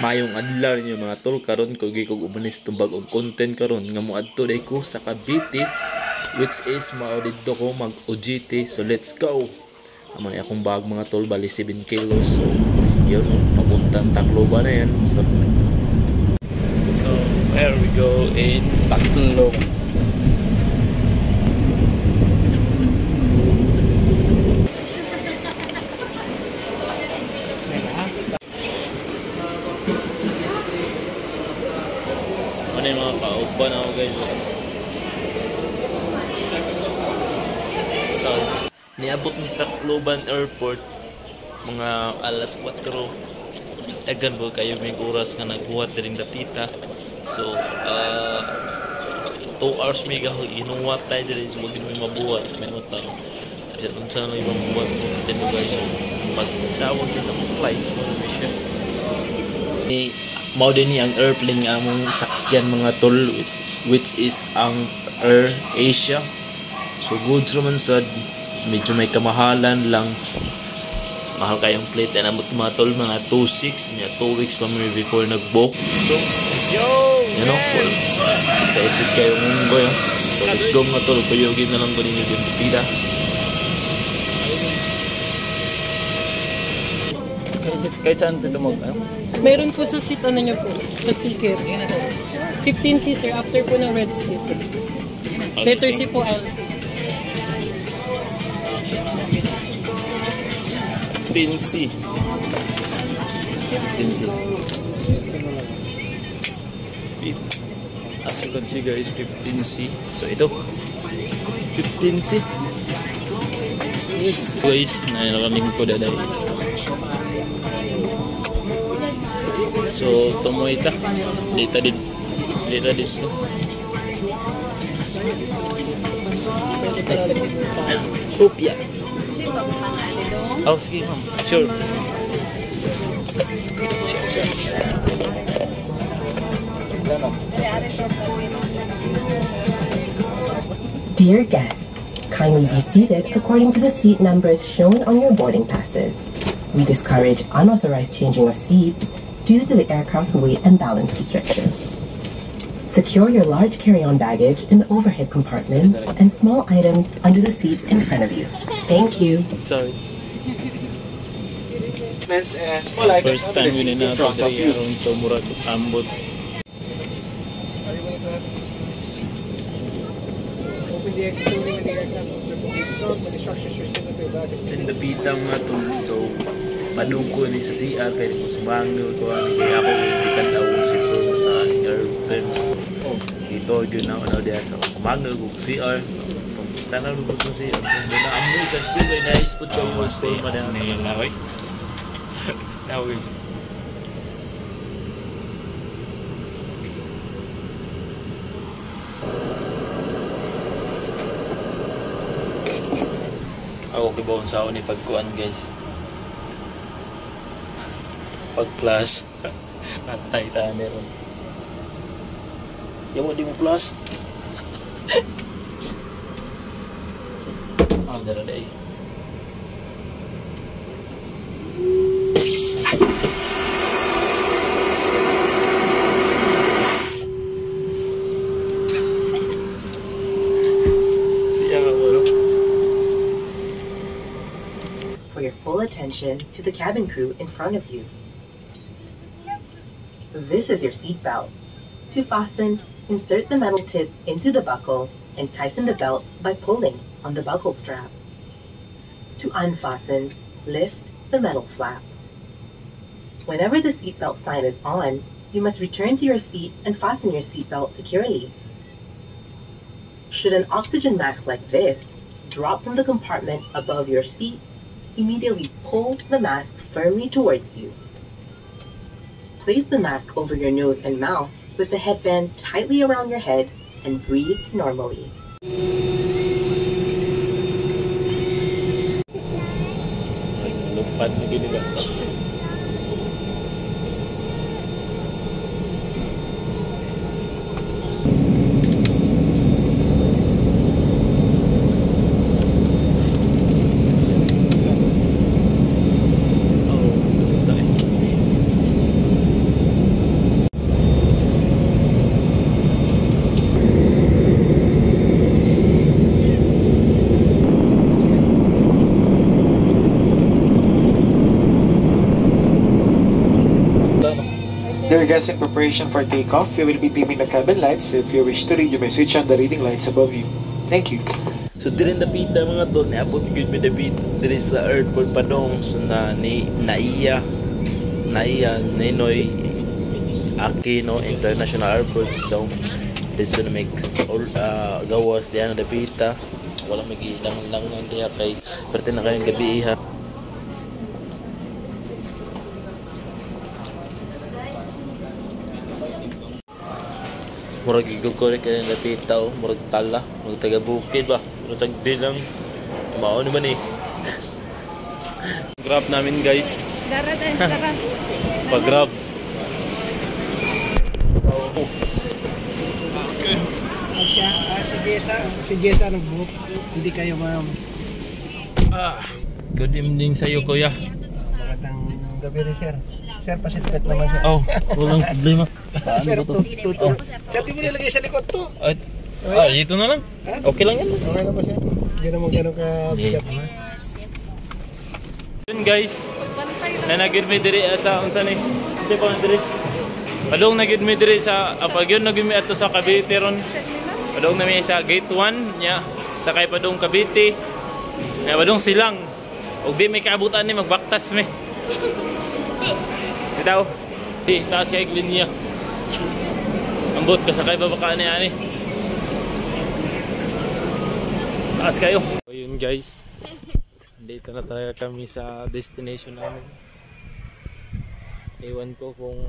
Mayong adlaw ninyo mga tol, karon ko gi kog umanis tong bag-ong content karon nga moadto day ko sa Cavite, which is mao didto ko mag OJT. So let's go. Amo ni akong bag mga tol, bali 7 kilos. So yun, papuntang Tacloban na yan. So here we go in Tacloban. Ano yung mga pauban ako guys. So niabot mi sa Tacloban Airport mga alas 4. Tagan ko kayo may oras nga nagbuhat diring dapita. So 2 hours may gaho inuwat tayo diri, so wag din may mabuhat may utang. Diyan unsa na ibang buhat ko tendo guys. So magtawag ni sa flight mo na siya. Mao din ni ang airplane nga among sakyan mga tol, which is ang Air Asia. So good naman sad, medyo may kamahalan lang. Mahal kayong plate na namot mga tol, mga 2.6 niya, 2 weeks pa may before nag-book. So you know, excited kayo mong boy. So let's go mga tol, kuyogin na lang ko ninyo din pila. Kahit saan ito mo? Mayroon po sa seat ano nyo po, sa ticket. 15C sir, after po ng red seat. Letter C po, LC. 15C. 15C. As you can see guys, 15C. So ito, 15C. Yes guys, nailalim ko daday. So tumoy ta. Dito. Kopya. Oh, sige ma'am. Sure. Dear guests, kindly be seated according to the seat numbers shown on your boarding passes. We discourage unauthorized changing of seats due to the aircraft's weight and balance restrictions. Secure your large carry-on baggage in the overhead compartments and small items under the seat in front of you. Thank you. Sorry. First time yun na ito around sa murag ambot. Sindapitang nga to. So madung ko ni sa CR kaya ko sumangil ko kaya ako hindi ka daw si Pro sa airplane. So ito yun na ano diya sa kumangil ko CR. Tanang lubos sa CR. Doon na amoy sa ko kaya na-spot ko yung stay madang nangyayari. Now guys. Ako kibawon sa ako ni pagkuan guys. Pag-flash. Natay tayo meron. Yawa di mo flash. Dara day. For your full attention to the cabin crew in front of you. This is your seat belt. To fasten, insert the metal tip into the buckle and tighten the belt by pulling on the buckle strap. To unfasten, lift the metal flap. Whenever the seatbelt sign is on, you must return to your seat and fasten your seatbelt securely. Should an oxygen mask like this drop from the compartment above your seat, immediately pull the mask firmly towards you. Place the mask over your nose and mouth with the headband tightly around your head and breathe normally. Lupat na gini ba? Dear guests, in preparation for takeoff, we will be dimming the cabin lights. If you wish to read, you may switch on the reading lights above you. Thank you. So diri napita mga tol, niabot gyud mi dapit diri sa airport Padong so naiya Ninoy Aquino International Airport. So dito na mix gawas diyan na dapita, wala magilang diha kay parte na kayong gabi ha. Murag igugore ka ng lapita o murag tala, murag taga bukid ba, murag sagdi lang mao naman eh. Grab namin guys, pag grab si Jessa nag-book, hindi kayo ma'am. Good evening sa iyo kuya. Magandang gabi rin sir. Sir, pasitpet naman sir. Oh, walang problema. Sir, tutulong. Sir, di mo nilagay sa likod to. Ito na lang. Okay lang yan. Okay lang ba sir? Hindi naman gano'n ka bigat ha? Yun guys, na nagid mi diri sa unsa ni? Sige pa diri. Padong nagid mi diri sa pag yun nagid mi ato sa Cavite ron. Padong na mi sa gate 1 nya. Sakay padong Cavite. Na padong silang. Og di may kaabutan ni magbaktas mi. Bitaw. Di taas kay linya. Ambot ka sakay babaka ni ani. Taas kayo. Ayun guys. Dito na talaga kami sa destination namin. Ewan ko kung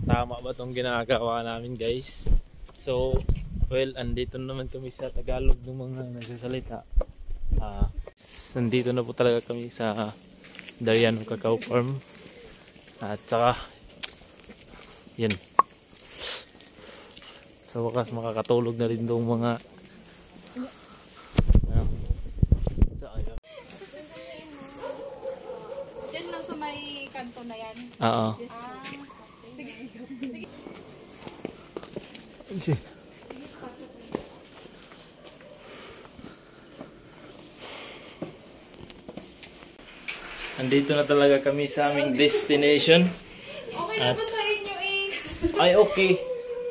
tama ba itong ginagawa namin guys. So, well, andito naman kami sa Tagalog ng mga nagsasalita. Nandito na po talaga kami sa Dariano Cacao Farm. At saka, yan. Sa wakas makakatulog na rin itong mga Diyan lang sa may kanto na yan. Oo. Andito na talaga kami sa aming destination. Okay na ba sa inyo eh? Ay, okay.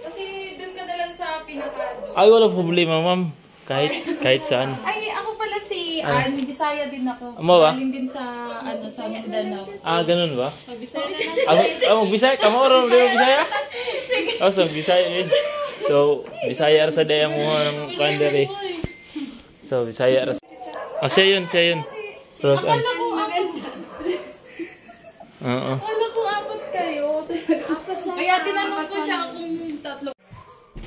Kasi doon ka na lang sa pinakado. Ay, wala problema, ma'am. Kahit saan. Ay, ako pala si Ann. Bisaya din ako. Amo ba? Galing din sa, sa Mindanao. Ganun ba? Bisaya na. Bisaya? Kamu orang di Bisaya? Oh, so Bisaya yun. So, Bisaya sa daya mo ng kandere. So, Bisaya ras. Siya yun. Terus an. Wala ko apat kayo. Kaya tinanong ko siya kung tatlo.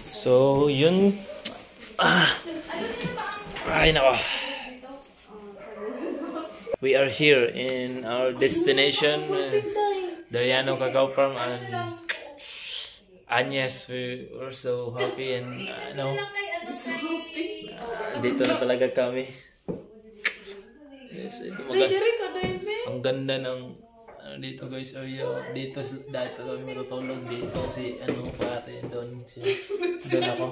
So, yun. Ay, nako. We are here in our destination, Dariano Cacao Farm, and Agnes, we were so happy and dito na talaga kami. Yes, ang ganda ng dito guys, area dito kami matutulog dito si pare doon ako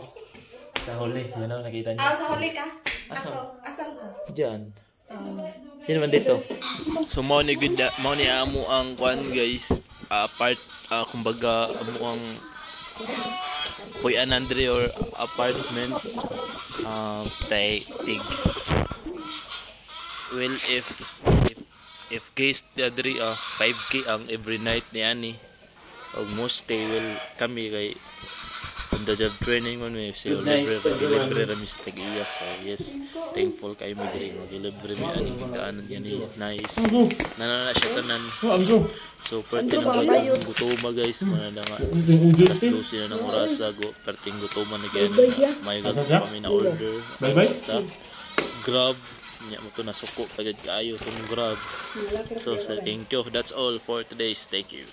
sa huli, yun ang nakita niyo. Sa huli ka? Asal ko? Diyan. Sino man dito? So mo ni amo ang kwan guys, part kumbaga amo ang Puyan Andre or apartment tig. Well, if guys diri 5K ang every night ni ani, og most stay will kami kay on the job training man may say libre rami sa Tagiya. So yes, thankful kay mo diri mag-libre mi ani pagdaanan yan is nice. Nanana siya tanan. So parte ng gutoma guys, mana nga alas 12 na ng oras go perting gutoma na gyud. May gagawin kami na order sa Grab nya mo to na suko pagad kaayo tong Grab. So thank you. That's all for today's. Thank you.